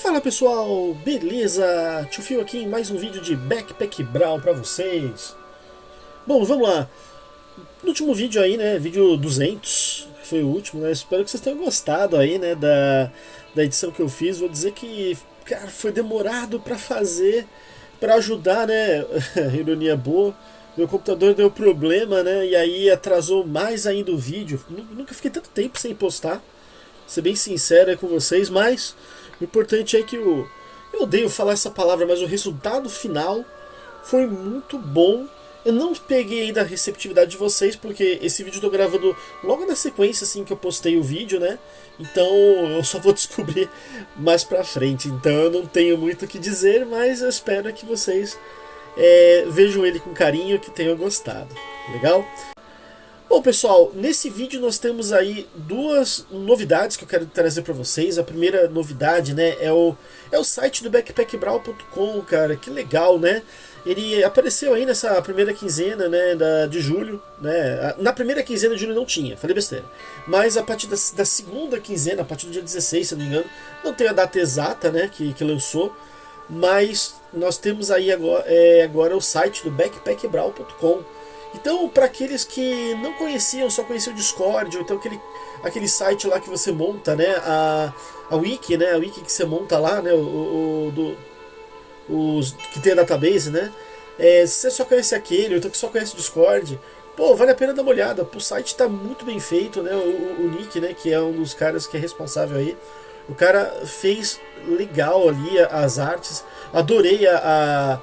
Fala pessoal, beleza? Tio Fio aqui em mais um vídeo de Backpack Brawl pra vocês. Bom, vamos lá. No último vídeo aí, né, vídeo 200, que foi o último, né, espero que vocês tenham gostado aí, né, da edição que eu fiz. Vou dizer que, cara, foi demorado pra fazer, pra ajudar, né, ironia boa. Meu computador deu problema, né, e aí atrasou mais ainda o vídeo. Nunca fiquei tanto tempo sem postar, ser bem sincero aí com vocês, mas o importante é que eu odeio falar essa palavra, mas o resultado final foi muito bom. Eu não peguei ainda a receptividade de vocês, porque esse vídeo eu tô gravando logo na sequência assim que eu postei o vídeo, né? Então eu só vou descobrir mais pra frente. Então eu não tenho muito o que dizer, mas eu espero que vocês vejam ele com carinho, que tenham gostado. Legal? Bom, pessoal, nesse vídeo nós temos aí duas novidades que eu quero trazer para vocês. A primeira novidade, né, é o site do backpackbrawl.com, cara, que legal, né? Ele apareceu aí nessa primeira quinzena, né, de julho, né? Na primeira quinzena de julho não tinha, falei besteira. Mas a partir da segunda quinzena, a partir do dia 16, se não me engano, não tem a data exata, né, que lançou, mas nós temos aí agora o site do backpackbrawl.com. Então, para aqueles que não conheciam, só conheciam o Discord, ou então aquele site lá que você monta, né, a wiki, né, a wiki que você monta lá, né, os que tem a database, né, se você só conhece aquele, ou então que só conhece o Discord, pô, vale a pena dar uma olhada. O site está muito bem feito, né, o Nick, né, que é um dos caras que é responsável aí, o cara fez legal ali as artes, adorei a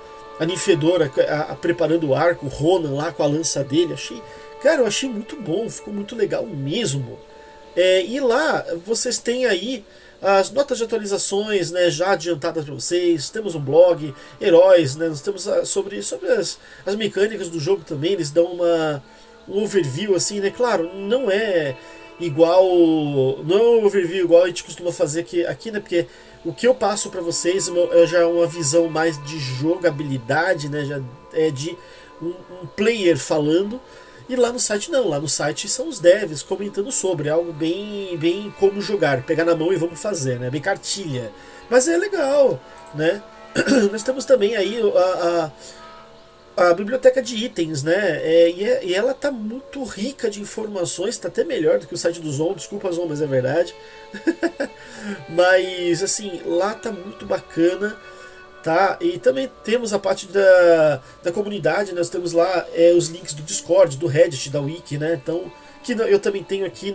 Ninfedora preparando o arco, o Ronan lá com a lança dele. Cara, eu achei muito bom, ficou muito legal mesmo. E lá vocês têm aí as notas de atualizações, né, já adiantadas para vocês. Temos um blog, heróis, né, nós temos sobre as mecânicas do jogo também. Eles dão um overview assim, né? Claro, não é igual, não é um overview igual a gente costuma fazer aqui, né? Porque o que eu passo para vocês já é uma visão mais de jogabilidade, né? Já é de um player falando. E lá no site não, lá no site são os devs comentando sobre algo bem como jogar, pegar na mão e vamos fazer, né? Bem cartilha. Mas é legal, né? Nós temos também aí a biblioteca de itens, né? E ela tá muito rica de informações, tá até melhor do que o site do Zon, desculpa Zon, mas é verdade. Mas assim, lá tá muito bacana, tá? E também temos a parte da comunidade, nós temos lá os links do Discord, do Reddit, da Wiki, né? Então, que eu também tenho aqui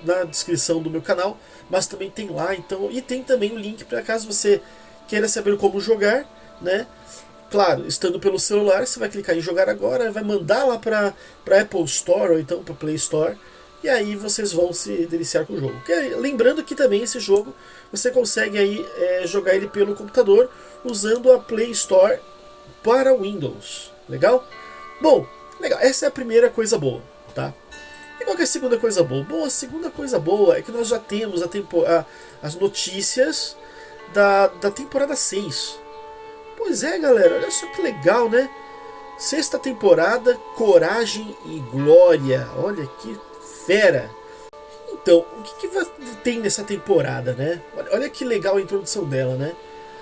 na descrição do meu canal, mas também tem lá, então, e tem também o link para caso você queira saber como jogar, né? Claro, estando pelo celular, você vai clicar em jogar agora, vai mandar lá para Apple Store ou então para Play Store, e aí vocês vão se deliciar com o jogo. Lembrando que também esse jogo você consegue aí jogar ele pelo computador usando a Play Store para Windows. Legal? Bom, legal. Essa é a primeira coisa boa, tá? E qual que é a segunda coisa boa? Bom, a segunda coisa boa é que nós já temos as notícias da temporada 6. Pois é, galera, olha só que legal, né? Sexta temporada, Coragem e Glória. Olha que fera. Então, o que tem nessa temporada, né? Olha que legal a introdução dela, né?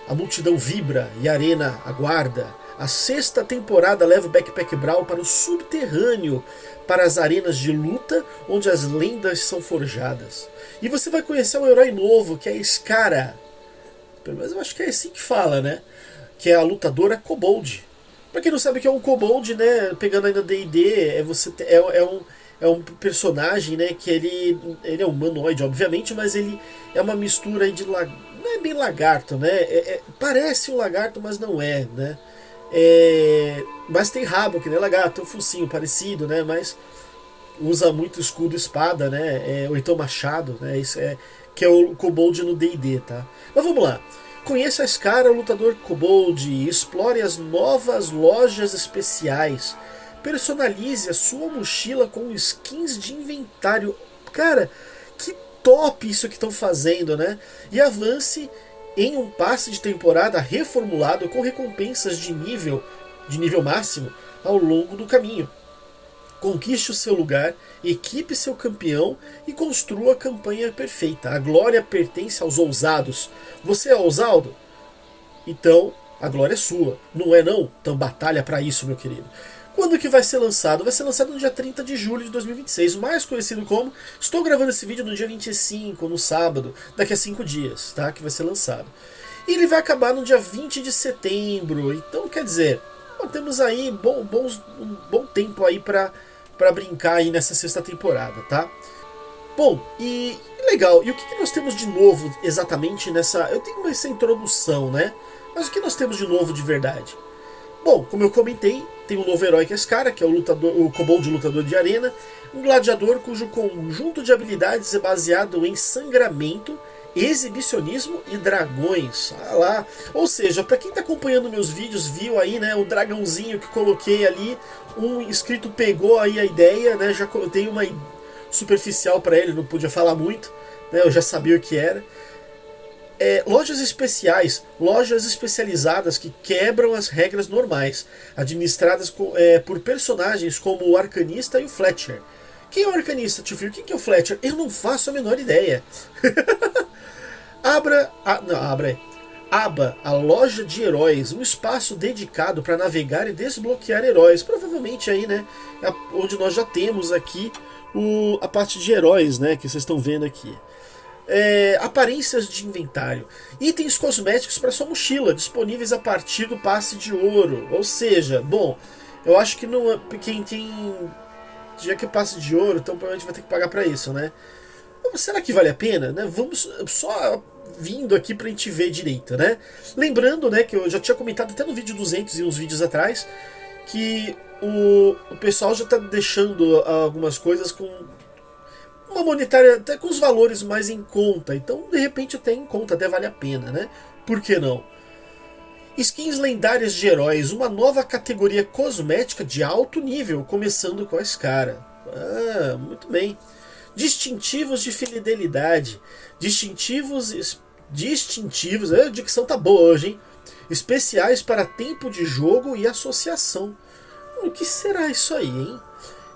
A multidão vibra e a arena aguarda. A sexta temporada leva o Backpack Brawl para o subterrâneo, para as arenas de luta, onde as lendas são forjadas. E você vai conhecer um herói novo, que é a Skara. Pelo menos eu acho que é assim que fala, né? Que é a lutadora Kobold. Pra quem não sabe o que é um Kobold, né? Pegando ainda D&D, é um personagem, né? Que ele é humanoide, obviamente, mas ele é uma mistura aí de não é bem lagarto, né? Parece um lagarto, mas não é, né? Mas tem rabo, que nem lagarto, tem um focinho parecido, né? Mas usa muito escudo e espada, né? Ou então machado, né? Isso que é o Kobold no D&D, tá? Mas vamos lá. Conheça a Skara, o lutador Kobold, e explore as novas lojas especiais. Personalize a sua mochila com skins de inventário. Cara, que top isso que estão fazendo, né? E avance em um passe de temporada reformulado com recompensas de nível máximo ao longo do caminho. Conquiste o seu lugar, equipe seu campeão e construa a campanha perfeita. A glória pertence aos ousados. Você é ousado? Então, a glória é sua. Não é não? Então batalha para isso, meu querido. Quando que vai ser lançado? Vai ser lançado no dia 30 de julho de 2026, mais conhecido como... Estou gravando esse vídeo no dia 25, no sábado, daqui a 5 dias, tá? Que vai ser lançado. E ele vai acabar no dia 20 de setembro. Então, quer dizer, temos aí um bom tempo aí para brincar aí nessa sexta temporada, tá? Bom, e legal, e o que nós temos de novo exatamente nessa... Eu tenho essa introdução, né? Mas o que nós temos de novo de verdade? Bom, como eu comentei, tem um novo herói que é esse cara, que é o Kobold Lutador de Arena, um gladiador cujo conjunto de habilidades é baseado em sangramento, exibicionismo e dragões. Ah lá. Ou seja, para quem está acompanhando meus vídeos, viu aí, né, o dragãozinho que coloquei ali, um inscrito pegou aí a ideia, né, já dei uma superficial para ele, não podia falar muito, né, eu já sabia o que era. Lojas especiais, lojas especializadas que quebram as regras normais, administradas por personagens como o Arcanista e o Fletcher. Quem é o Arcanista, tio filho? Quem que é o Fletcher? Eu não faço a menor ideia. Aba, a loja de heróis, um espaço dedicado para navegar e desbloquear heróis. Provavelmente aí, né, onde nós já temos aqui a parte de heróis, né, que vocês estão vendo aqui. Aparências de inventário, itens cosméticos para sua mochila, disponíveis a partir do passe de ouro. Ou seja, bom, eu acho que não, quem tem, já que é passe de ouro, então provavelmente vai ter que pagar para isso, né? Será que vale a pena, né? Vamos só vindo aqui pra gente ver direito, né? Lembrando, né, que eu já tinha comentado até no vídeo 200 e uns vídeos atrás, que o pessoal já tá deixando algumas coisas com uma monetária, até com os valores mais em conta. Então, de repente, até em conta, até vale a pena, né? Por que não? Skins lendárias de heróis, uma nova categoria cosmética de alto nível, começando com esse cara. Ah, muito bem. Distintivos de fidelidade. Distintivos, a dicção tá boa hoje, hein? Especiais para tempo de jogo e associação. O que será isso aí, hein?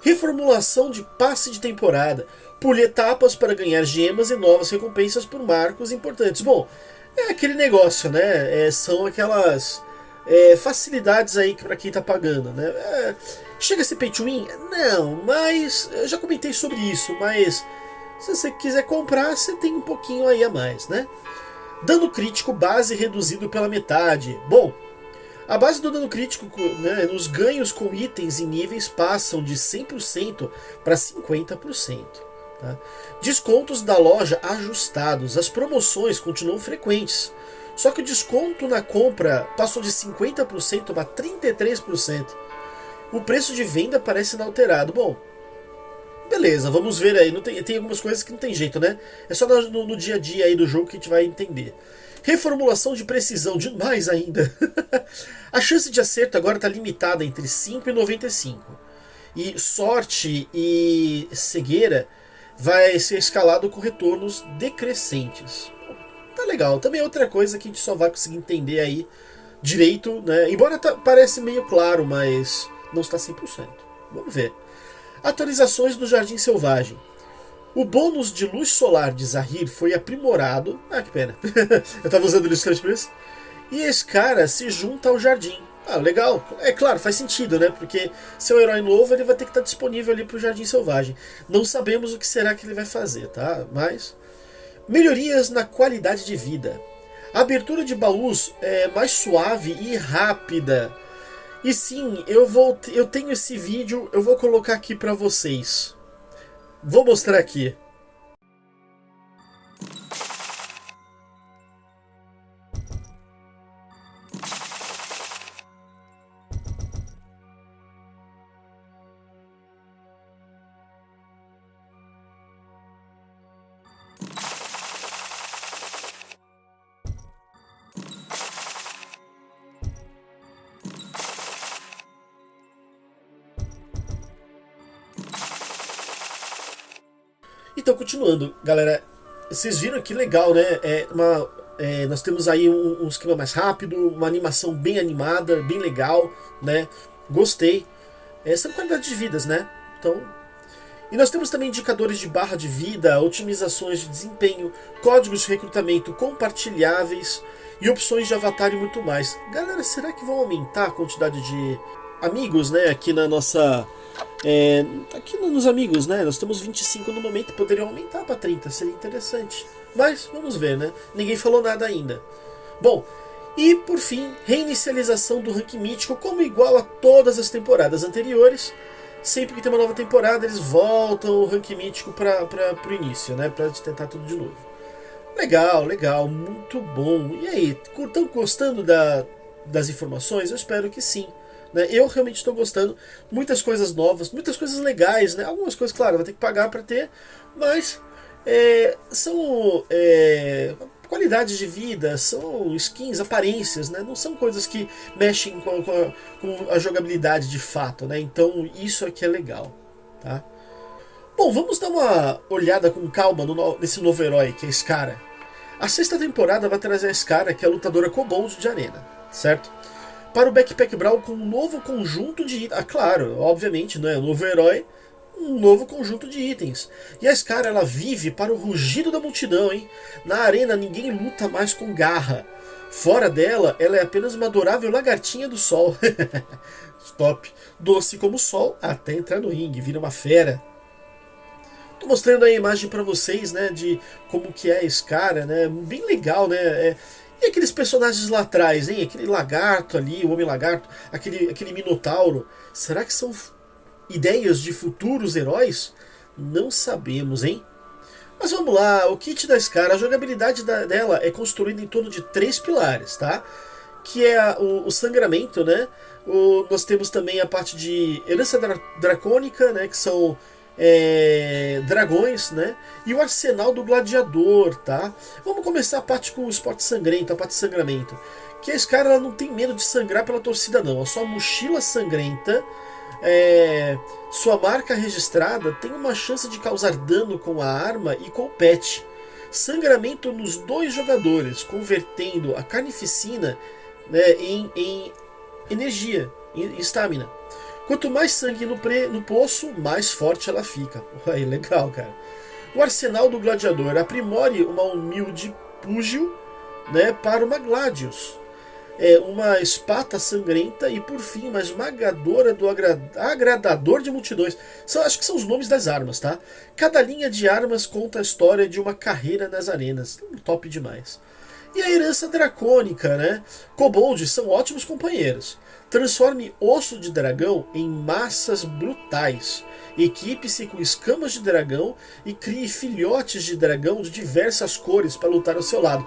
Reformulação de passe de temporada. Pule etapas para ganhar gemas e novas recompensas por marcos importantes. Bom, é aquele negócio, né? São aquelas facilidades aí para quem tá pagando, né? Chega a ser pay to win? Não, mas eu já comentei sobre isso, mas se você quiser comprar, você tem um pouquinho aí a mais, né? Dano crítico base reduzido pela metade. Bom, a base do dano crítico, né, nos ganhos com itens e níveis passam de 100% para 50%. Tá? Descontos da loja ajustados. As promoções continuam frequentes. Só que o desconto na compra passou de 50% para 33%. O preço de venda parece inalterado. Bom, beleza, vamos ver aí. Tem algumas coisas que não tem jeito, né? É só no dia a dia aí do jogo que a gente vai entender. Reformulação de precisão, demais ainda. A chance de acerto agora está limitada entre 5 e 95. E sorte e cegueira vai ser escalado com retornos decrescentes. Tá legal. Também é outra coisa que a gente só vai conseguir entender aí direito, né? Embora parece meio claro, mas não está 100%. Vamos ver. Atualizações do Jardim Selvagem. O bônus de luz solar de Zahir foi aprimorado. Ah, que pena. Eu tava usando ilustrante por isso. E esse cara se junta ao jardim. Ah, legal. É claro, faz sentido, né? Porque se é um herói novo, ele vai ter que estar disponível ali pro Jardim Selvagem. Não sabemos o que será que ele vai fazer, tá? Mas... melhorias na qualidade de vida. A abertura de baús é mais suave e rápida. E sim, eu tenho esse vídeo, eu vou colocar aqui pra vocês. Vou mostrar aqui. Então, continuando, galera, vocês viram que legal, né? Nós temos aí um esquema mais rápido, uma animação bem animada, bem legal, né? Gostei. São qualidade de vidas, né? Então, e nós temos também indicadores de barra de vida, otimizações de desempenho, códigos de recrutamento compartilháveis e opções de avatar e muito mais. Galera, será que vão aumentar a quantidade de amigos, né, aqui na nossa... aqui nos amigos, né, nós temos 25 no momento, poderiam aumentar para 30, seria interessante. Mas, vamos ver, né, ninguém falou nada ainda. Bom, e por fim, reinicialização do ranking mítico como igual a todas as temporadas anteriores. Sempre que tem uma nova temporada, eles voltam o ranking mítico para o início, né? Para tentar tudo de novo. Legal, legal, muito bom. E aí, estão gostando das informações? Eu espero que sim. Né? Eu realmente estou gostando. Muitas coisas novas, muitas coisas legais, né? Algumas coisas, claro, vai ter que pagar para ter, mas são qualidade de vida, são skins, aparências, né? Não são coisas que mexem com a jogabilidade de fato, né? Então isso aqui é legal, tá? Bom, vamos dar uma olhada com calma nesse novo herói, que é a Scarra. A sexta temporada vai trazer a Scarra, que é a lutadora Kobold de arena, certo? Para o Backpack Brawl com um novo conjunto de itens. Ah, claro, obviamente, né? Um novo herói, um novo conjunto de itens. E a Scarra, ela vive para o rugido da multidão, hein? Na arena ninguém luta mais com garra. Fora dela, ela é apenas uma adorável lagartinha do sol. Top. Doce como o sol, até entrar no ringue, vira uma fera. Tô mostrando aí a imagem para vocês, né, de como que é a Scarra, né? Bem legal, né? E aqueles personagens lá atrás, hein? Aquele lagarto ali, o homem lagarto, aquele minotauro. Será que são ideias de futuros heróis? Não sabemos, hein? Mas vamos lá, o kit da Scarra, a jogabilidade dela é construída em torno de 3 pilares, tá? Que é o sangramento, né? Nós temos também a parte de herança dracônica, né? Que são dragões, né? E o arsenal do gladiador, tá? Vamos começar a parte com o esporte sangrento, a parte de sangramento. Que a Scarra, ela não tem medo de sangrar pela torcida, não. A sua mochila sangrenta, sua marca registrada, tem uma chance de causar dano com a arma e com o pet. Sangramento nos 2 jogadores, convertendo a carnificina, né, em energia, em estamina. Quanto mais sangue no poço, mais forte ela fica. Aí, legal, cara. O arsenal do gladiador, aprimore uma humilde púgil, né, para uma gladius. Uma espata sangrenta e, por fim, uma esmagadora do agradador de multidões. Acho que são os nomes das armas, tá? Cada linha de armas conta a história de uma carreira nas arenas. Top demais. E a herança dracônica, né? Kobolds são ótimos companheiros. Transforme osso de dragão em massas brutais. Equipe-se com escamas de dragão e crie filhotes de dragão de diversas cores para lutar ao seu lado.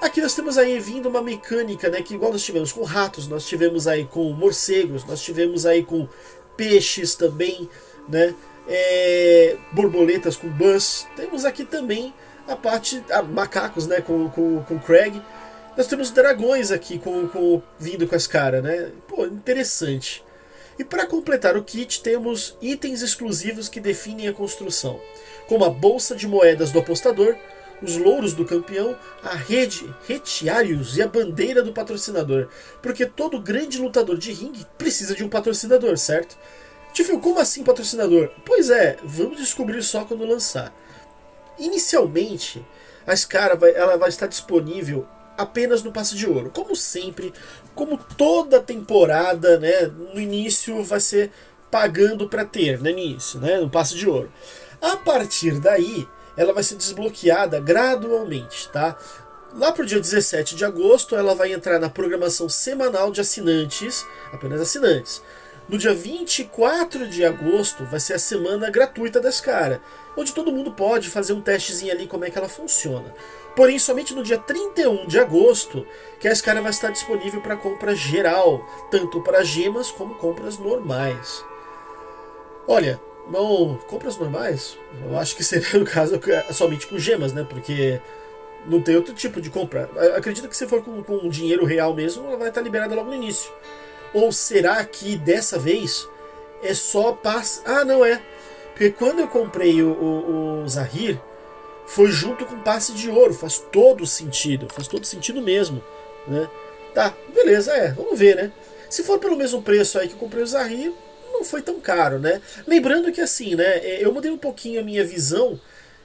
Aqui nós temos aí vindo uma mecânica, né, que igual nós tivemos com ratos, nós tivemos aí com morcegos, nós tivemos aí com peixes também, né, borboletas com buzz. Temos aqui também a parte, macacos, né, com Craig. Nós temos dragões aqui vindo com as caras, né? Pô, interessante. E para completar o kit, temos itens exclusivos que definem a construção, como a bolsa de moedas do apostador, os louros do campeão, a rede retiários e a bandeira do patrocinador. Porque todo grande lutador de ringue precisa de um patrocinador, certo? Tipo, como assim patrocinador? Pois é, vamos descobrir só quando lançar. Inicialmente, a Scarra ela vai estar disponível apenas no passe de ouro. Como sempre, como toda temporada, né, no início vai ser pagando para ter, né, no início, né, no passe de ouro. A partir daí, ela vai ser desbloqueada gradualmente, tá? Lá pro dia 17 de agosto, ela vai entrar na programação semanal de assinantes, apenas assinantes. No dia 24 de agosto vai ser a semana gratuita da Scarra, onde todo mundo pode fazer um testezinho ali como é que ela funciona. Porém, somente no dia 31 de agosto que a Scarra vai estar disponível para compra geral, tanto para gemas como compras normais. Olha, não, compras normais, eu acho que seria no caso somente com gemas, né? Porque não tem outro tipo de compra. Acredito que se for com dinheiro real mesmo, ela vai estar liberada logo no início. Ou será que dessa vez é só passe... Ah, não é. Porque quando eu comprei o Zahir, foi junto com passe de ouro. Faz todo sentido. Faz todo sentido mesmo, né? Tá, beleza, vamos ver, né? Se for pelo mesmo preço aí que eu comprei o Zahir, não foi tão caro, né? Lembrando que assim, né, eu mudei um pouquinho a minha visão,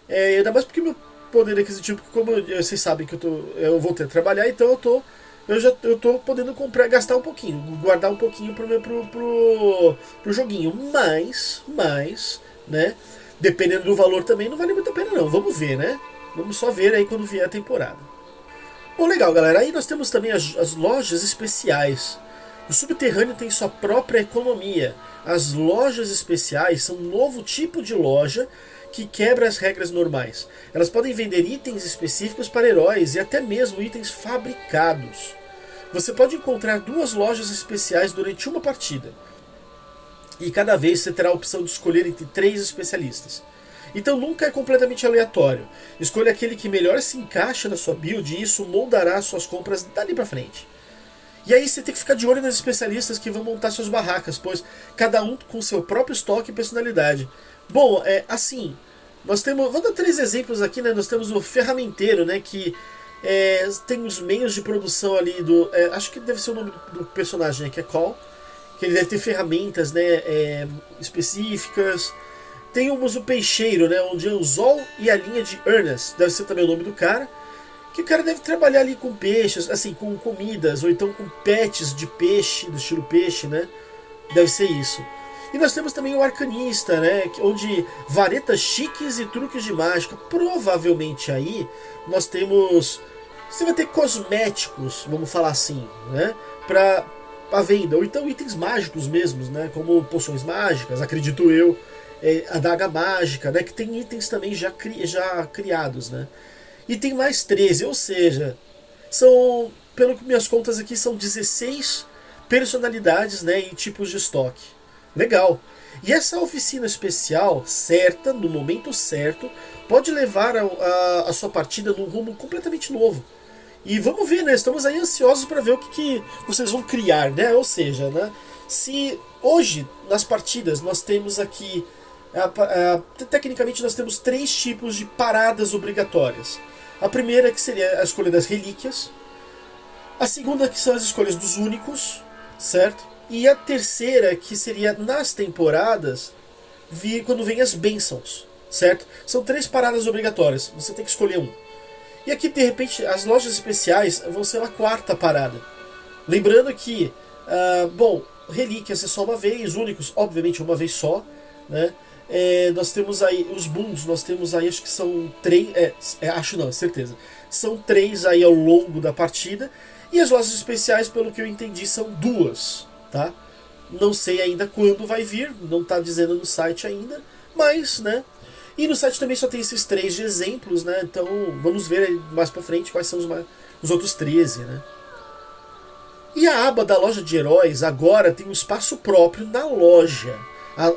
ainda mais porque meu poder aquisitivo, porque como vocês sabem que eu vou ter que trabalhar, então eu tô podendo comprar, gastar um pouquinho, guardar um pouquinho pro joguinho, mas, né, dependendo do valor também não vale muito a pena não, vamos ver, né? Vamos só ver aí quando vier a temporada. Bom, legal, galera. Aí nós temos também as lojas especiais. O subterrâneo tem sua própria economia. As lojas especiais são um novo tipo de loja que quebra as regras normais. Elas podem vender itens específicos para heróis e até mesmo itens fabricados. Você pode encontrar duas lojas especiais durante uma partida. E cada vez você terá a opção de escolher entre três especialistas. Então nunca é completamente aleatório. Escolha aquele que melhor se encaixa na sua build e isso moldará suas compras dali pra frente. E aí você tem que ficar de olho nas especialistas que vão montar suas barracas, pois cada um com seu próprio estoque e personalidade. Bom, assim, nós temos... Vou dar três exemplos aqui, né? Nós temos o ferramenteiro, né? Que tem os meios de produção ali do... acho que deve ser o nome do personagem, né? Que é Call. Que ele deve ter ferramentas, né? Específicas. Temos o peixeiro, né, onde é o Zol e a linha de Ernest, deve ser também o nome do cara, que o cara deve trabalhar ali com peixes, assim, com comidas, ou então com pets de peixe, do estilo peixe, né, deve ser isso. E nós temos também o arcanista, né, onde varetas chiques e truques de mágica, provavelmente aí nós temos, você vai ter cosméticos, vamos falar assim, né, pra venda, ou então itens mágicos mesmos, né, como poções mágicas, acredito eu, a daga mágica, né, que tem itens também já criados, né? E tem mais 13, ou seja, são, pelo que minhas contas aqui, são 16 personalidades, né, e tipos de estoque. Legal. E essa oficina especial, certa, no momento certo, pode levar a sua partida num rumo completamente novo. E vamos ver, né? Estamos aí ansiosos para ver o que vocês vão criar, né? Ou seja, né? Se hoje nas partidas nós temos aqui tecnicamente nós temos três tipos de paradas obrigatórias. A primeira que seria a escolha das relíquias, a segunda que são as escolhas dos únicos, certo? E a terceira que seria nas temporadas quando vem as bênçãos, certo? São três paradas obrigatórias, você tem que escolher um. E aqui de repente as lojas especiais vão ser uma quarta parada. Lembrando que, bom, relíquias é só uma vez, únicos obviamente uma vez só, né? Nós temos aí os booms, nós temos aí, acho que são três, acho não, certeza, são três aí ao longo da partida, e as lojas especiais, pelo que eu entendi, são duas, tá? Não sei ainda quando vai vir, não tá dizendo no site ainda, mas, né, e no site também só tem esses três de exemplos, né, então vamos ver aí mais pra frente quais são os outros 13, né. E a aba da loja de heróis agora tem um espaço próprio na loja.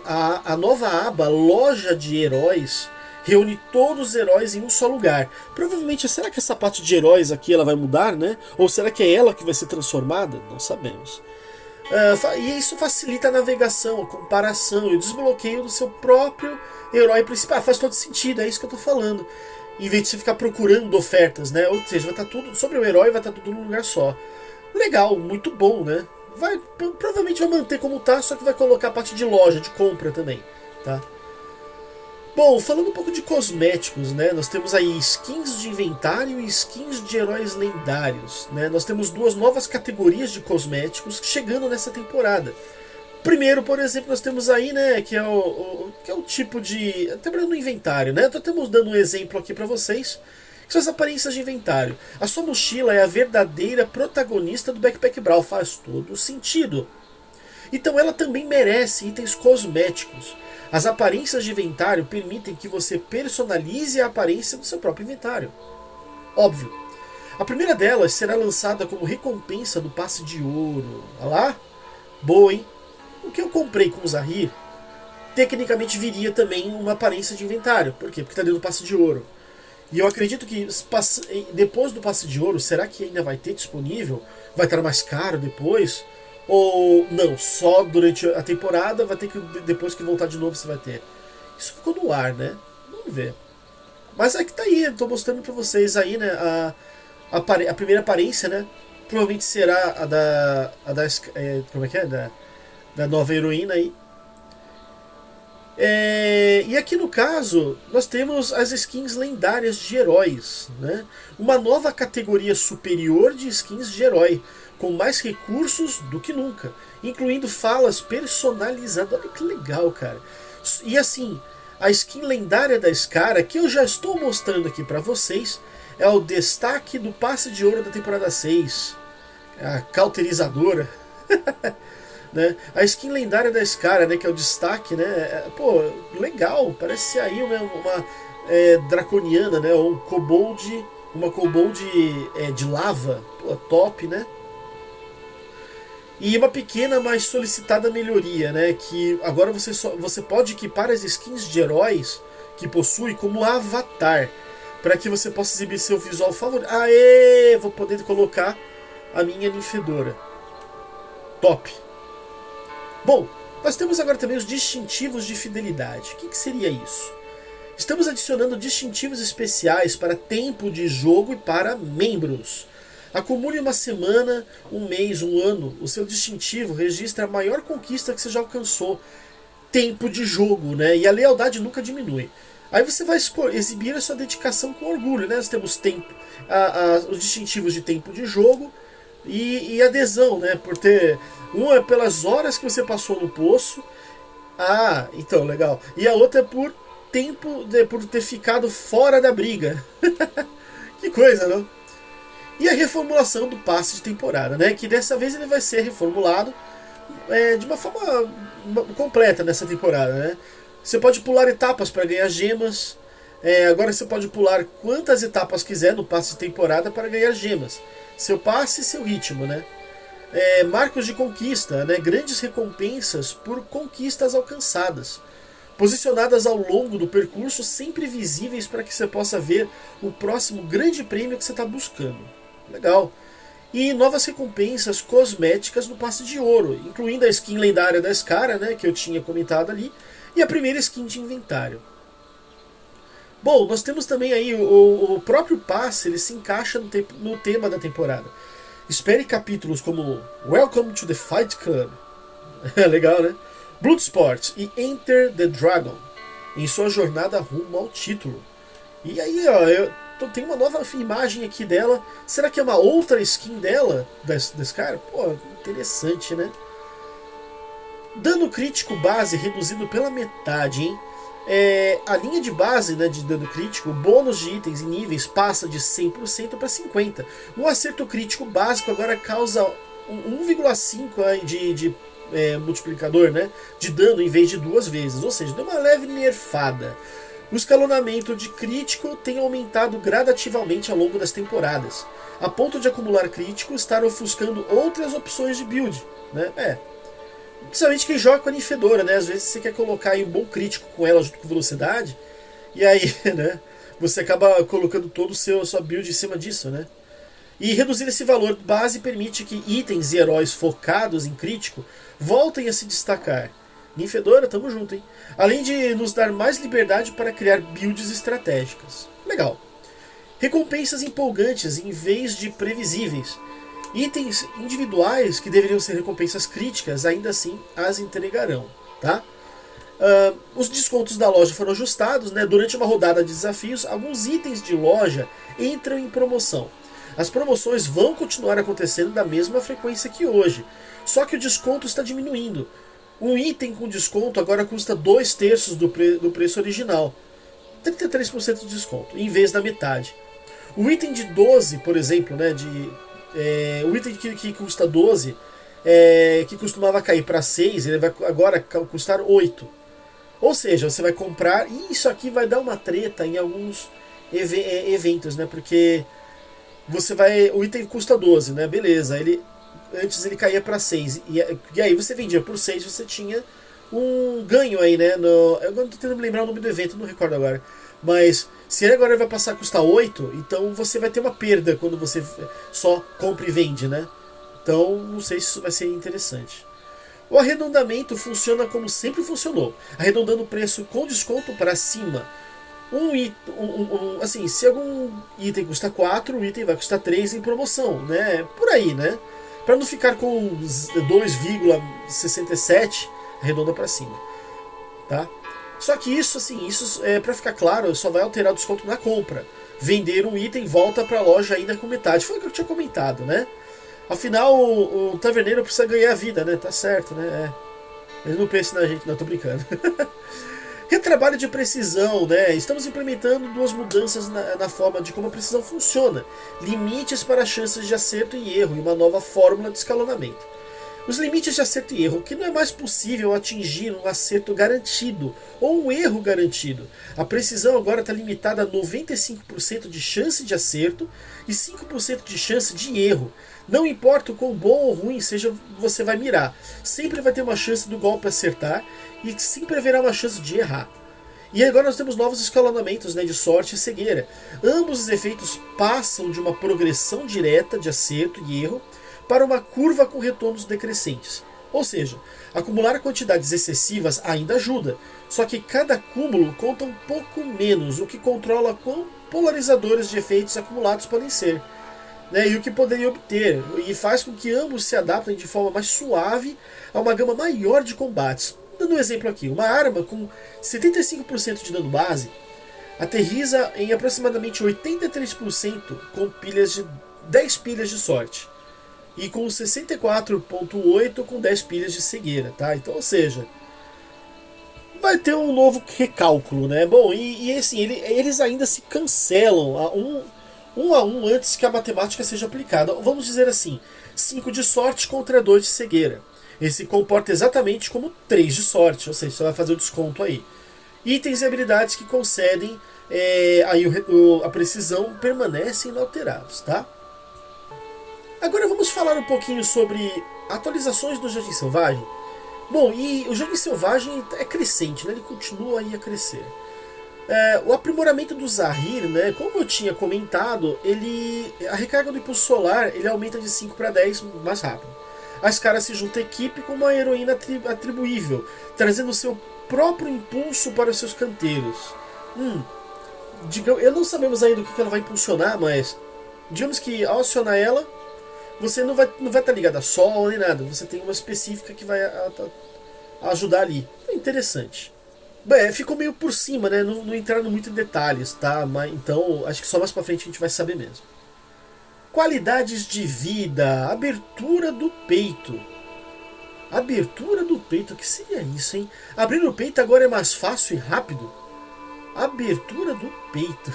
A nova aba Loja de Heróis reúne todos os heróis em um só lugar. Provavelmente, será que essa parte de heróis aqui ela vai mudar, né? Ou será que é ela que vai ser transformada? Não sabemos. E isso facilita a navegação, a comparação e o desbloqueio do seu próprio herói principal. Faz todo sentido, é isso que eu tô falando. Em vez de você ficar procurando ofertas, né? Ou seja, vai estar tudo sobre o herói, vai estar tudo num lugar só. Legal, muito bom, né? Provavelmente vai manter como tá, só que vai colocar a parte de loja, de compra também, tá? Bom, falando um pouco de cosméticos, né? Nós temos aí skins de inventário e skins de heróis lendários, né? Nós temos duas novas categorias de cosméticos chegando nessa temporada. Primeiro, por exemplo, nós temos aí, né, que é o tipo de... Até no inventário, né? Estamos dando um exemplo aqui pra vocês, que são as aparências de inventário. A sua mochila é a verdadeira protagonista do Backpack Brawl, faz todo sentido. Então ela também merece itens cosméticos. As aparências de inventário permitem que você personalize a aparência do seu próprio inventário. Óbvio. A primeira delas será lançada como recompensa do passe de ouro. Olha lá. Boa, hein? O que eu comprei com o Zahir, tecnicamente viria também uma aparência de inventário. Por quê? Porque está dentro do passe de ouro. E eu acredito que depois do passe de ouro, será que ainda vai ter disponível? Vai estar mais caro depois? Ou não, só durante a temporada, vai ter que depois que voltar de novo você vai ter. Isso ficou no ar, né? Vamos ver. Mas é que tá aí, eu tô mostrando pra vocês aí, né, a primeira aparência, né? Provavelmente será como é que é? Da nova heroína aí. E aqui no caso, nós temos as skins lendárias de heróis, né? Uma nova categoria superior de skins de herói, com mais recursos do que nunca, incluindo falas personalizadas. Olha que legal, cara. E assim, a skin lendária da Scara, que eu já estou mostrando aqui para vocês, é o destaque do passe de ouro da temporada 6. A cauterizadora. Né? A skin lendária da Scara, né, que é o destaque, né? Pô, legal, parece ser aí uma draconiana, né? Ou kobold, uma kobold de lava, pô, top, né? E uma pequena, mas solicitada melhoria, né? Que agora você pode equipar as skins de heróis que possui como avatar, para que você possa exibir seu visual favorito. Aê! Vou poder colocar a minha ninfedora. Top! Bom, nós temos agora também os distintivos de fidelidade. O que seria isso? Estamos adicionando distintivos especiais para tempo de jogo e para membros. Acumule uma semana, um mês, um ano. O seu distintivo registra a maior conquista que você já alcançou. Tempo de jogo, né? E a lealdade nunca diminui. Aí você vai exibir a sua dedicação com orgulho, né? Nós temos os distintivos de tempo de jogo e adesão, né? Por ter... Um é pelas horas que você passou no poço. Ah, então, legal. E a outra é por por ter ficado fora da briga. Que coisa, não? E a reformulação do passe de temporada, né? Que dessa vez ele vai ser reformulado de uma forma completa nessa temporada, né? Você pode pular etapas para ganhar gemas. Agora você pode pular quantas etapas quiser no passe de temporada para ganhar gemas. Seu passe e seu ritmo, né? Marcos de conquista, né? Grandes recompensas por conquistas alcançadas, posicionadas ao longo do percurso, sempre visíveis para que você possa ver o próximo grande prêmio que você está buscando. Legal. E novas recompensas cosméticas no passe de ouro, incluindo a skin lendária da Scara, né, que eu tinha comentado ali, e a primeira skin de inventário. Bom, nós temos também aí o próprio passe, ele se encaixa no tema da temporada. Espere capítulos como Welcome to the Fight Club, legal, né? Bloodsport e Enter the Dragon, em sua jornada rumo ao título. E aí, ó, tem uma nova imagem aqui dela. Será que é uma outra skin dela, desse cara? Pô, interessante, né? Dano crítico base reduzido pela metade, hein? A linha de base, né, de dano crítico, o bônus de itens e níveis passa de 100% para 50%. O acerto crítico básico agora causa 1,5 de multiplicador, né, de dano em vez de 2 vezes, ou seja, deu uma leve nerfada. O escalonamento de crítico tem aumentado gradativamente ao longo das temporadas, a ponto de acumular crítico estar ofuscando outras opções de build, né? Principalmente quem joga com a ninfedora, né? Às vezes você quer colocar aí um bom crítico com ela junto com velocidade, e aí, né, você acaba colocando todo a sua build em cima disso, né? E reduzir esse valor base permite que itens e heróis focados em crítico voltem a se destacar. Ninfedora, tamo junto, hein? Além de nos dar mais liberdade para criar builds estratégicas. Legal. Recompensas empolgantes em vez de previsíveis. Itens individuais que deveriam ser recompensas críticas, ainda assim as entregarão, tá? Os descontos da loja foram ajustados, né? Durante uma rodada de desafios, alguns itens de loja entram em promoção. As promoções vão continuar acontecendo da mesma frequência que hoje, só que o desconto está diminuindo. Um item com desconto agora custa 2/3 do preço original, 33% de desconto, em vez da metade. O item de 12, por exemplo, né, o item que custa 12, que costumava cair para 6, ele vai agora custar 8. Ou seja, você vai comprar, e isso aqui vai dar uma treta em alguns eventos, né? Porque o item custa 12, né? Beleza, antes ele caía para 6. E aí você vendia por 6, você tinha um ganho aí, né? Eu não tô tentando lembrar o nome do evento, não recordo agora. Mas se ele agora vai passar a custar 8, então você vai ter uma perda quando você só compra e vende, né? Então não sei se isso vai ser interessante. O arredondamento funciona como sempre funcionou, arredondando o preço com desconto para cima. Assim, se algum item custa 4, o item vai custar 3 em promoção, né? Por aí, né? Para não ficar com 2,67, arredonda para cima, tá? Só que isso, assim, para ficar claro, só vai alterar o desconto na compra. Vender um item volta para a loja ainda com metade. Foi o que eu tinha comentado, né? Afinal, o taverneiro precisa ganhar a vida, né? Tá certo, né? Eles não pensam na gente, não, tô brincando. Retrabalho de precisão, né? Estamos implementando duas mudanças na forma de como a precisão funciona. Limites para chances de acerto e erro e uma nova fórmula de escalonamento. Os limites de acerto e erro, que não é mais possível atingir um acerto garantido ou um erro garantido. A precisão agora está limitada a 95% de chance de acerto e 5% de chance de erro. Não importa o quão bom ou ruim seja você vai mirar, sempre vai ter uma chance do golpe acertar e sempre haverá uma chance de errar. E agora nós temos novos escalonamentos, né, de sorte e cegueira. Ambos os efeitos passam de uma progressão direta de acerto e erro para uma curva com retornos decrescentes. Ou seja, acumular quantidades excessivas ainda ajuda, só que cada acúmulo conta um pouco menos, o que controla quão polarizadores de efeitos acumulados podem ser, né, e o que poderia obter, e faz com que ambos se adaptem de forma mais suave a uma gama maior de combates. Dando um exemplo aqui, uma arma com 75% de dano base aterriza em aproximadamente 83% com pilhas de 10 pilhas de sorte e com 64,8 com 10 pilhas de cegueira, tá? Então, ou seja, vai ter um novo recálculo, né? Bom, e assim, eles ainda se cancelam a um antes que a matemática seja aplicada. Vamos dizer assim, 5 de sorte contra 2 de cegueira. Ele se comporta exatamente como 3 de sorte, ou seja, você vai fazer o desconto aí. Itens e habilidades que concedem aí a precisão permanecem inalterados, tá? Agora vamos falar um pouquinho sobre atualizações do Jardim Selvagem. Bom, e o Jardim Selvagem é crescente, né? Ele continua aí a crescer. O aprimoramento do Zahir, né? Como eu tinha comentado, a recarga do impulso solar ele aumenta de 5 para 10 mais rápido. A Scara se junta à equipe com uma heroína atribuível, trazendo seu próprio impulso para os seus canteiros. Eu não sabemos ainda o que ela vai impulsionar, mas digamos que ao acionar ela, você não vai estar ligado a sol nem nada. Você tem uma específica que vai ajudar ali. É interessante. Bem, ficou meio por cima, né? Não entraram muito em detalhes, tá? Mas, então, acho que só mais pra frente a gente vai saber mesmo. Qualidades de vida. Abertura do peito. Abertura do peito. O que seria isso, hein? Abrir o peito agora é mais fácil e rápido? Abertura do peito.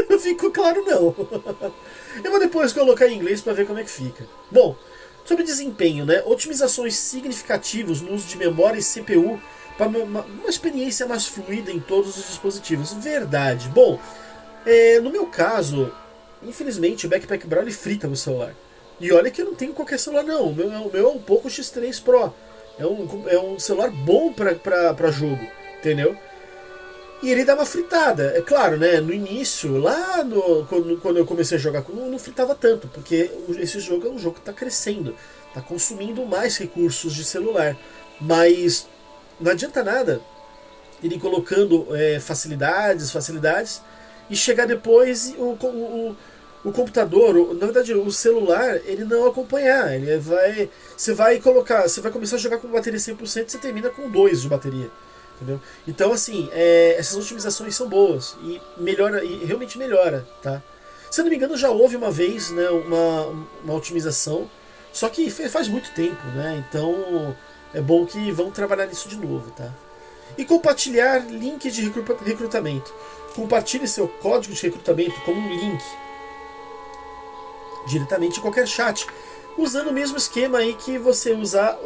Não ficou claro, não. Eu vou depois colocar em inglês para ver como é que fica. Bom, sobre desempenho, né? Otimizações significativas no uso de memória e CPU para uma experiência mais fluida em todos os dispositivos. Verdade. Bom, no meu caso, infelizmente o Backpack Brawl ele frita no celular. E olha que eu não tenho qualquer celular, não. O meu é um Poco X3 Pro. É um celular bom para jogo, entendeu? E ele dá uma fritada. É claro, né? No início, quando eu comecei a jogar, não fritava tanto, porque esse jogo é um jogo que está crescendo, está consumindo mais recursos de celular. Mas não adianta nada ele ir colocando facilidades, e chegar depois o computador, na verdade o celular, ele não acompanhar. Você vai começar a jogar com bateria 100%, você termina com 2 de bateria. Entendeu? Então, assim, essas otimizações são boas e realmente melhora, tá? Se eu não me engano, já houve uma vez, né, uma otimização, só que faz muito tempo, né? Então é bom que vão trabalhar nisso de novo, tá? E compartilhar links de recrutamento. Compartilhe seu código de recrutamento como um link diretamente em qualquer chat, usando o mesmo esquema aí que você usar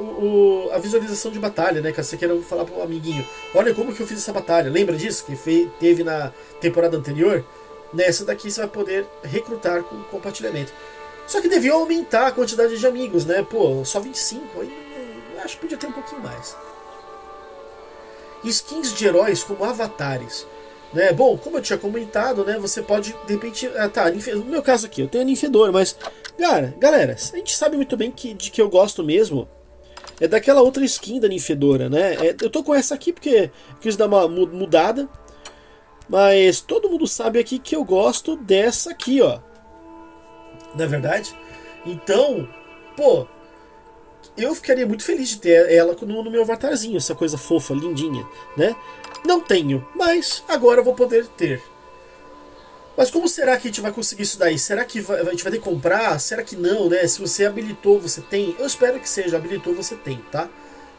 a visualização de batalha, né? Que você queira falar para um amiguinho: olha como que eu fiz essa batalha. Lembra disso que teve na temporada anterior? Nessa daqui você vai poder recrutar com compartilhamento. Só que deviam aumentar a quantidade de amigos, né? Pô, só 25, aí eu acho que podia ter um pouquinho mais. Skins de heróis como avatares. Né? Bom, como eu tinha comentado, né, você pode, de repente... no meu caso aqui, eu tenho a Ninfedora, mas... Galera, a gente sabe muito bem de que eu gosto mesmo é daquela outra skin da Ninfedora, né? Eu tô com essa aqui porque quis dar uma mudada, mas todo mundo sabe aqui que eu gosto dessa aqui, ó. Não é verdade? Então, pô, eu ficaria muito feliz de ter ela no meu avatarzinho, essa coisa fofa, lindinha, né? Não tenho, mas agora eu vou poder ter. Mas como será que a gente vai conseguir isso daí? Será que a gente vai ter que comprar? Será que não, né? Se você habilitou, você tem? Eu espero que seja, habilitou, você tem, tá?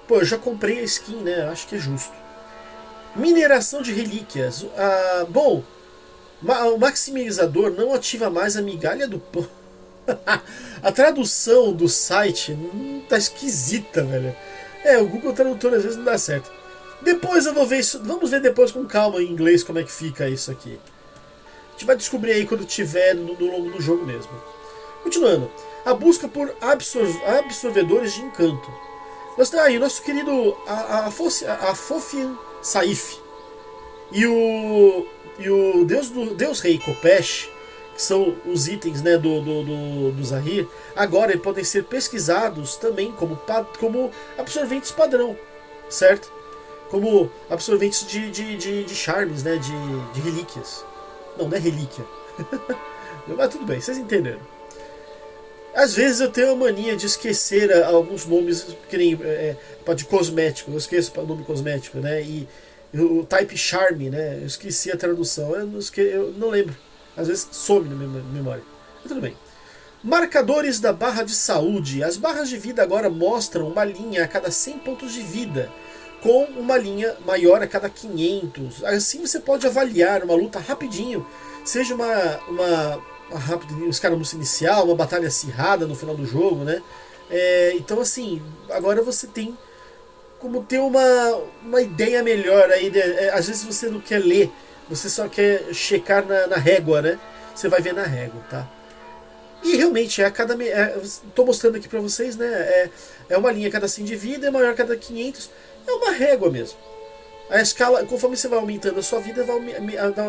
Pô, eu já comprei a skin, né? Acho que é justo. Mineração de relíquias. Bom, o maximizador não ativa mais a migalha do pão. A tradução do site tá esquisita, velho. O Google Tradutor às vezes não dá certo. Depois eu vou ver isso. Vamos ver depois com calma em inglês como é que fica isso aqui. A gente vai descobrir aí quando tiver no longo do jogo mesmo. Continuando. A busca por absorvedores de encanto. Nós temos aí o nosso querido a Fofian Saif. E o Deus Rei Kopesh, que são os itens, né, do Zahir, agora eles podem ser pesquisados também como absorventes padrão, certo? Como absorventes de charmes, né, de relíquias. Não é relíquia. Mas tudo bem, vocês entenderam. Às vezes eu tenho a mania de esquecer alguns nomes que nem de cosmético. Eu esqueço o nome cosmético, né? E o type charme, né? Eu esqueci a tradução. Eu não lembro. Às vezes some na minha memória. Mas tudo bem. Marcadores da barra de saúde. As barras de vida agora mostram uma linha a cada 100 pontos de vida, com uma linha maior a cada 500. Assim você pode avaliar uma luta rapidinho, seja uma escaramuça inicial, uma batalha acirrada no final do jogo, né? Então assim, agora você tem como ter uma ideia melhor aí, né? Às vezes você não quer ler, você só quer checar na régua, né? Você vai ver na régua, tá? E realmente, tô mostrando aqui pra vocês, né? É uma linha a cada 100 de vida, é maior a cada 500. É uma régua mesmo. A escala, conforme você vai aumentando a sua vida, vai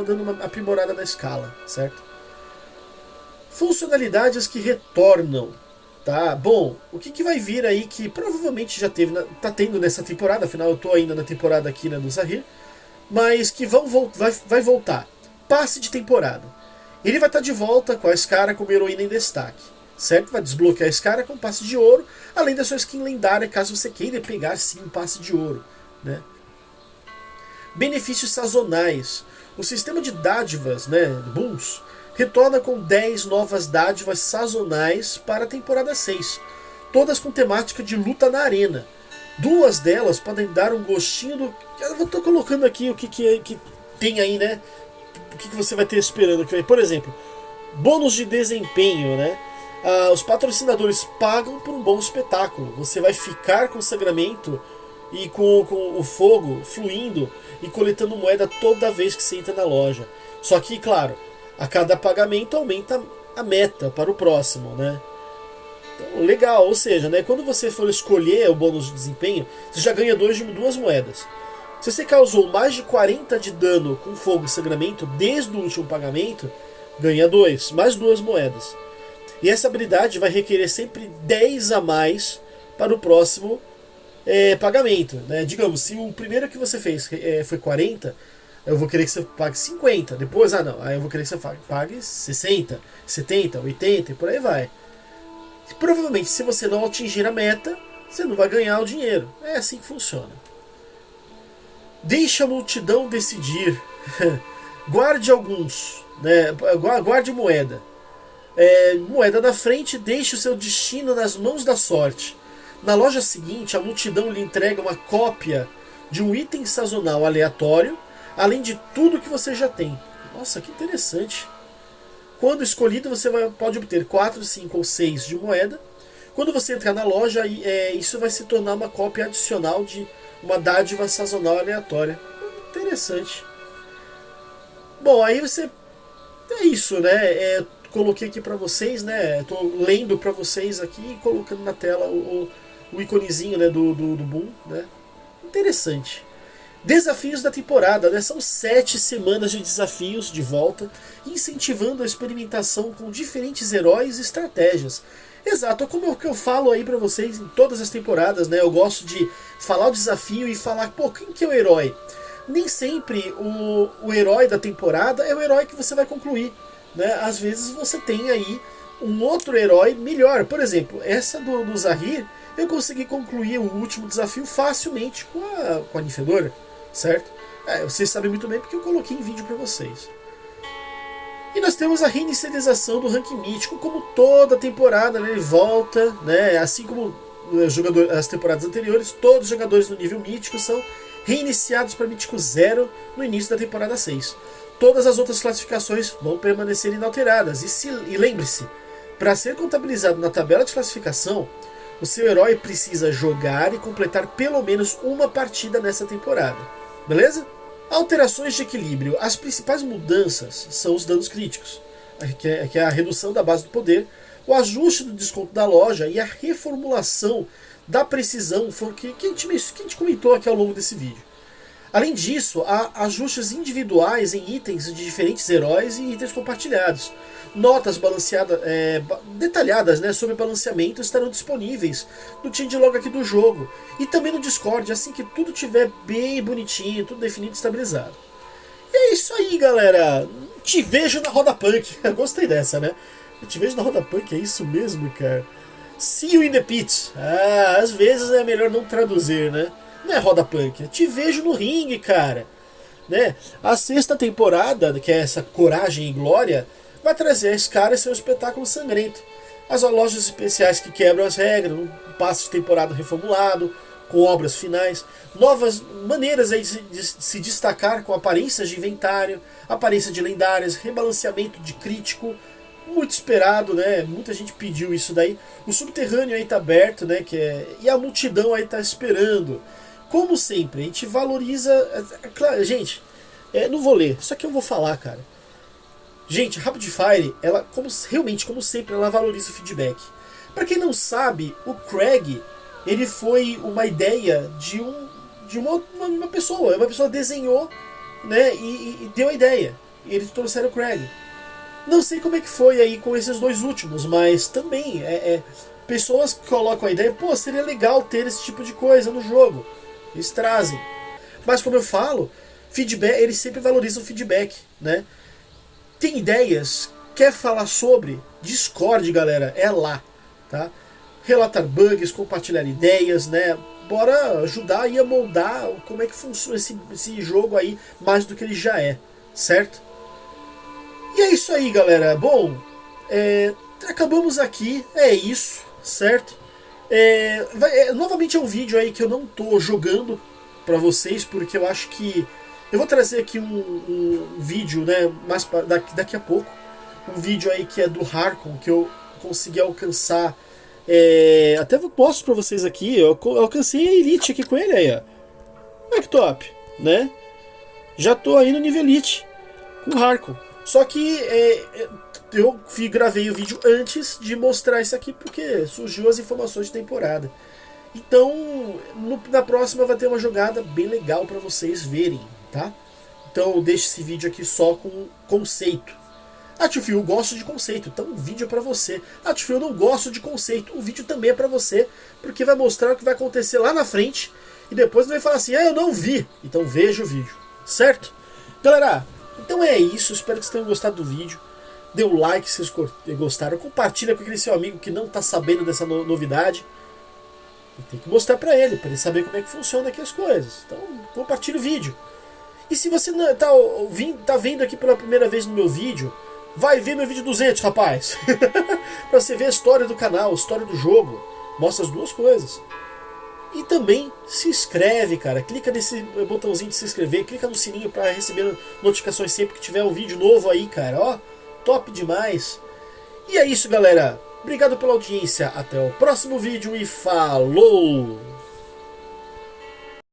dando uma aprimorada na escala, certo? Funcionalidades que retornam, tá? Bom, o que vai vir aí que provavelmente já tá tendo nessa temporada, afinal eu tô ainda na temporada aqui, né, do Zahir, mas que vai voltar. Passe de temporada. Ele vai estar de volta com a Scarra como heroína em destaque, certo? Vai desbloquear a Scarra com um passe de ouro, além da sua skin lendária, caso você queira pegar sim um passe de ouro, né? Benefícios sazonais. O sistema de dádivas, né, booms, retorna com 10 novas dádivas sazonais para a temporada 6, todas com temática de luta na arena. 2 delas podem dar um gostinho do... Eu estou colocando aqui o que tem aí, né? O que você vai ter esperando aqui. Por exemplo, bônus de desempenho, né? Os patrocinadores pagam por um bom espetáculo. Você vai ficar com o sangramento e com o fogo fluindo e coletando moeda toda vez que você entra na loja. Só que, claro, a cada pagamento aumenta a meta para o próximo, né? Então, legal, ou seja, né, quando você for escolher o bônus de desempenho, você já ganha 2 moedas. Se você causou mais de 40 de dano com fogo e sangramento desde o último pagamento, ganha 2, mais 2 moedas. E essa habilidade vai requerer sempre 10 a mais para o próximo pagamento, né? Digamos, se o primeiro que você fez foi 40, eu vou querer que você pague 50. Depois, aí eu vou querer que você pague 60, 70, 80 e por aí vai. E provavelmente, se você não atingir a meta, você não vai ganhar o dinheiro. É assim que funciona. Deixa a multidão decidir. Guarde alguns, né? Guarde moeda. Moeda na frente, deixe o seu destino nas mãos da sorte. Na loja seguinte, a multidão lhe entrega uma cópia de um item sazonal aleatório, além de tudo que você já tem. Nossa, que interessante. Quando escolhido, você pode obter 4, 5 ou 6 de moeda. Quando você entrar na loja, isso vai se tornar uma cópia adicional de uma dádiva sazonal aleatória. Interessante. Bom, aí você... É isso, né? Coloquei aqui pra vocês, né? Tô lendo pra vocês aqui e colocando na tela o iconezinho, né, do Boom, né? Interessante. Desafios da temporada, né? São 7 semanas de desafios de volta, incentivando a experimentação com diferentes heróis e estratégias. Exato, como eu falo aí pra vocês em todas as temporadas, né? Eu gosto de falar o desafio e falar, pô, quem que é o herói? Nem sempre o herói da temporada é o herói que você vai concluir, né? Às vezes você tem aí um outro herói melhor. Por exemplo, essa do Zahir, eu consegui concluir o último desafio facilmente com a Nifedora, certo? Vocês sabem muito bem porque eu coloquei em vídeo para vocês. E nós temos a reinicialização do ranking mítico, como toda temporada, né? Ele volta, né? Assim como as temporadas anteriores, todos os jogadores no nível mítico são reiniciados para mítico 0 no início da temporada 6. Todas as outras classificações vão permanecer inalteradas. E lembre-se, para ser contabilizado na tabela de classificação, o seu herói precisa jogar e completar pelo menos uma partida nessa temporada. Beleza? Alterações de equilíbrio. As principais mudanças são os danos críticos, que é a redução da base do poder, o ajuste do desconto da loja e a reformulação da precisão que a gente comentou aqui ao longo desse vídeo. Além disso, há ajustes individuais em itens de diferentes heróis e itens compartilhados. Notas detalhadas, né, sobre balanceamento estarão disponíveis no changelog aqui do jogo e também no Discord, assim que tudo estiver bem bonitinho, tudo definido e estabilizado. E é isso aí, galera. Te vejo na Roda Punk. Gostei dessa, né? Eu te vejo na Roda Punk, é isso mesmo, cara? See you in the pit. Às vezes é melhor não traduzir, né? Não é Roda Punk, te vejo no ringue, cara. Né? A 6ª temporada, que é essa Coragem e Glória, vai trazer a Scar e seu espetáculo sangrento. As lojas especiais que quebram as regras, um passe de temporada reformulado, com obras finais, novas maneiras aí de se destacar com aparências de inventário, aparência de lendárias, rebalanceamento de crítico, muito esperado, né? Muita gente pediu isso daí. O subterrâneo aí tá aberto, né? E a multidão aí tá esperando. Como sempre, a gente valoriza. Claro, gente, não vou ler, só que eu vou falar, cara. Gente, Rapid Fire, ela, realmente, como sempre, ela valoriza o feedback. Pra quem não sabe, o Craig, ele foi uma ideia de uma pessoa. Uma pessoa desenhou, né, e deu a ideia. E eles trouxeram o Craig. Não sei como é que foi aí com esses dois últimos, mas também pessoas que colocam a ideia, pô, seria legal ter esse tipo de coisa no jogo. Eles trazem. Mas como eu falo, feedback, eles sempre valorizam o feedback, né? Tem ideias, quer falar sobre? Discord, galera, é lá, tá? Relatar bugs, compartilhar ideias, né? Bora ajudar aí a moldar como é que funciona esse jogo aí, mais do que ele já é, certo? E é isso aí, galera. Bom, acabamos aqui, é isso, certo? Novamente é um vídeo aí que eu não tô jogando pra vocês, porque eu acho que eu vou trazer aqui um vídeo, né, daqui a pouco, um vídeo aí que é do Harkon, que eu consegui alcançar, até eu mostro pra vocês aqui, eu alcancei a Elite aqui com ele aí, ó. Olha que top, né? Já tô aí no nível Elite com o Harkon. Só que eu gravei o vídeo antes de mostrar isso aqui, porque surgiu as informações de temporada. Então, na próxima vai ter uma jogada bem legal para vocês verem, tá? Então eu deixo esse vídeo aqui só com conceito. Ah, tio Phil, eu gosto de conceito, então o vídeo é para você. Ah, tio Phil, eu não gosto de conceito, o vídeo também é para você, porque vai mostrar o que vai acontecer lá na frente, e depois vai falar assim, eu não vi. Então veja o vídeo, certo? Galera, então é isso, espero que vocês tenham gostado do vídeo. Dê um like se vocês gostaram, compartilha com aquele seu amigo que não está sabendo dessa novidade. Tem que mostrar para ele saber como é que funciona aqui as coisas. Então compartilha o vídeo. E se você tá vendo aqui pela primeira vez no meu vídeo, vai ver meu vídeo 200, rapaz. Para você ver a história do canal, a história do jogo. Mostra as duas coisas. E também se inscreve, cara. Clica nesse botãozinho de se inscrever, clica no sininho para receber notificações sempre que tiver um vídeo novo aí, cara. Ó, top demais. E é isso, galera. Obrigado pela audiência. Até o próximo vídeo e falou!